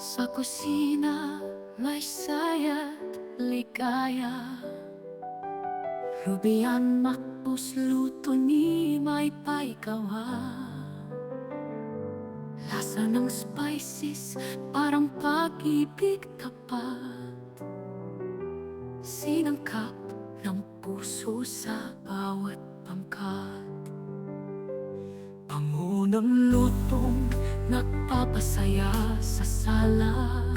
Sa kusina may saya't ligaya. Rubian makpus luto ni may paikawa. Lasa ng spices parang pag-ibig tapat. Sinangkap ng puso sa bawat pangkat. Pangunang lutong nagpapasaya sa sala.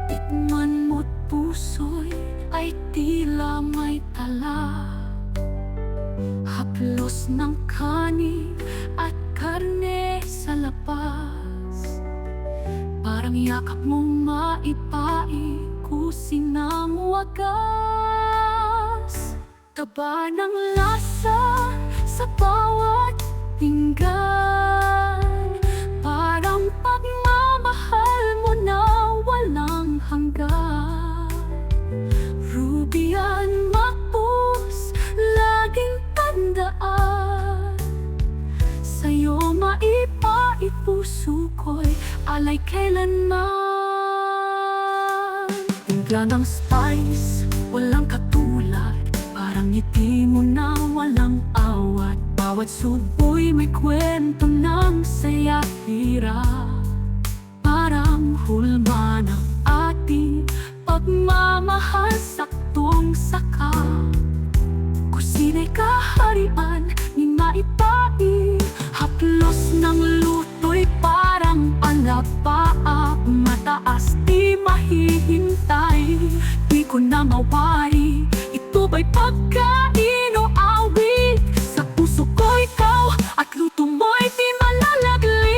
Tikman mo't puso'y ay tila may tala. Haplos ng kanin at karne sa labas. Parang yakap mong maipaikusin ng wagas. Taba ng lasa sa bawat pinggan. Parang pagmamahal mo na walang hanggan. Rubian makpus, laging tandaan. Sa'yo maipaipuso ko'y alay kailanman. Timpla ng spice, walang katulad. Parang ngiti mo na walang awat. Bawat suboy may kwento ng saya hirap. Parang hulma ng ating pagmamahal saktong saka. Kusina'y kaharian ni maipai. Haplos ng luto'y parang alapaap. Mataas di mahihintay. Di ko na mawari, ito ba'y pagkain o awit? Sa puso ko ikaw at luto mo'y di malalaglik.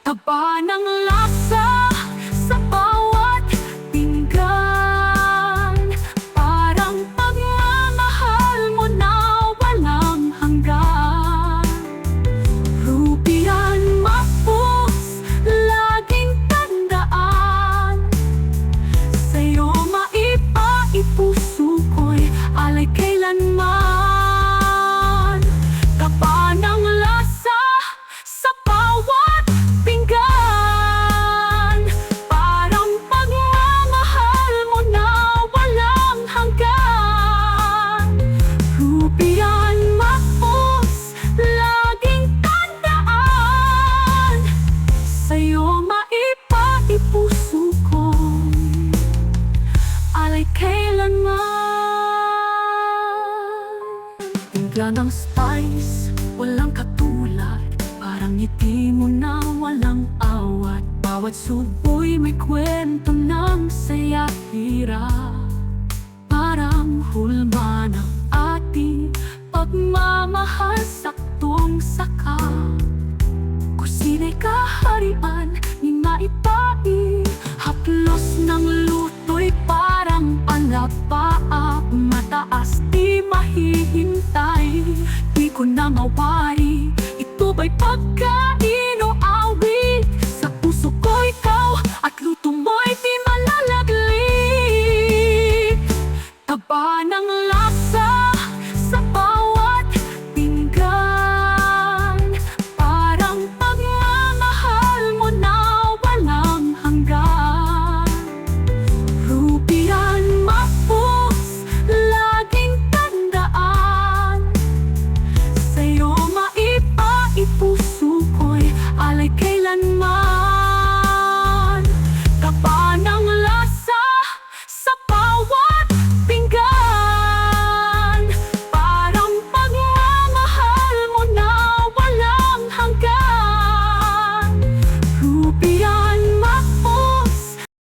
Taba ng lasa sa bawat pinggan. Parang pagmamahal mo na walang hanggan. Rubian makpus, laging tandaan. Sa'yo maipaipuso ko'y alay kailanman. Taba ng lasa sa bawat pinggan. Parang pagmamahal mo na walang hanggan. Rubian makpus, laging tandaan. Sa'yo maipaipuso ko alay kailanman. Timpla ng spice, walang katulad. Parang ngiti mo na walang awat. Bawat suboy may kwento ng saya hirap. Parang hulma ng ating pagmamahal saktong saka. Kusina'y kaharian ni maipai. Haplos ng luto'y parang alapaap. Mataas di mahihintay. Di ko na mawari, ito ba'y pagkain